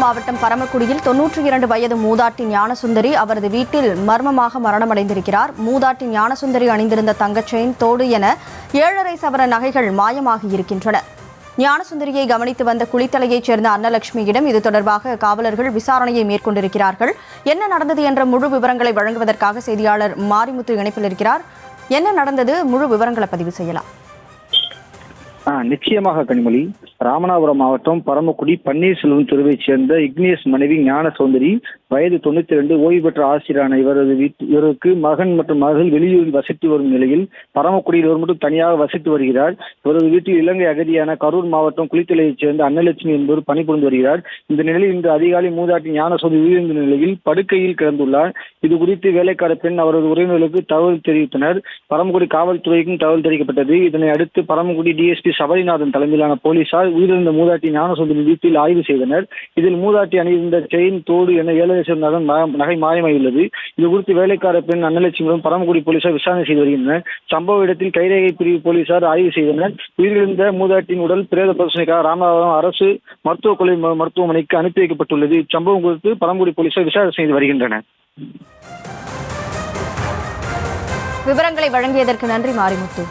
மாவட்டம் பரமக்குடியில் 92 வயது மூதாட்டி ஞானசுந்தரி அவரது வீட்டில் மர்மமாக மரணமடைந்திருக்கிறார். மூதாட்டி ஞானசுந்தரி அணிந்திருந்த தங்கச் செயின், தோடு என 7.5 சவர நகைகள் மாயமாகி இருக்கின்றன. ஞானசுந்தரியை கவனித்து வந்த குளித்தலையைச் சேர்ந்த அன்னலட்சுமியிடம் இது தொடர்பாக காவலர்கள் விசாரணையை மேற்கொண்டிருக்கிறார்கள். என்ன நடந்தது என்ற முழு விவரங்களை வழங்குவதற்காக செய்தியாளர் மாரிமுத்து இணைப்பில் இருக்கிறார். என்ன நடந்தது? முழு விவரங்களை பதிவு செய்யலாம். நிச்சயமாக கனிமொழி. ராமநாதபுரம் மாவட்டம் பரமக்குடி பன்னீர்செல்வம் தெருவைச் சேர்ந்த இக்னேஷ் மனைவி ஞான சௌந்தரி, வயது 92, ஓய்வு பெற்ற ஆசிரியரான இவருக்கு மகன் மற்றும் மகள் வெளியூரில் வசித்து வரும் நிலையில் பரமக்குடியில் இவர் மட்டும் தனியாக வசித்து வருகிறார். இவரது வீட்டில் இலங்கை அகதியான கரூர் மாவட்டம் குளித்தலையைச் சேர்ந்த அன்னலட்சுமி என்பவர் பணிபுரிந்து வருகிறார். இந்த நிலையில் இன்று அதிகாலை மூதாட்டி ஞான சௌந்தரி உயிரிழந்த நிலையில் படுக்கையில் கிடந்துள்ளார். இது குறித்து வேலைக்கார பெண் அவரது உறவினர்களுக்கு தகவல் தெரிவித்தனர். பரமக்குடி காவல்துறைக்கும் தகவல் தெரிவிக்கப்பட்டது. இதனை அடுத்து பரமக்குடி டிஎஸ்பி சபரிநாதன் தலைமையிலான போலீசார் உயிரிழந்த மூதாட்டி ஞானசுந்தரி வீட்டில் ஆய்வு செய்தனர். இதில் மூதாட்டி அணிந்த செயின், தோடு என 7.5 நகை மாயமாயுள்ளது. இது குறித்து வேலைக்கார பெண் அன்னலட்சுமியுடன் பரமக்குடி போலீசார் விசாரணை செய்து வருகின்றனர். சம்பவ இடத்தில் கைரேகை பிரிவு போலீசார் ஆய்வு செய்தனர். உயிரிழந்த மூதாட்டியின் உடல் பிரேத பரிசோதனைக்காக ராமநாதபுரம் அரசு மருத்துவமனைக்கு அனுப்பி வைக்கப்பட்டுள்ளது. இச்சம்பவம் குறித்து பரமக்குடி போலீசார் விசாரணை செய்து வருகின்றனர். விவரங்களை வழங்கியதற்கு நன்றி மாரிமுத்து.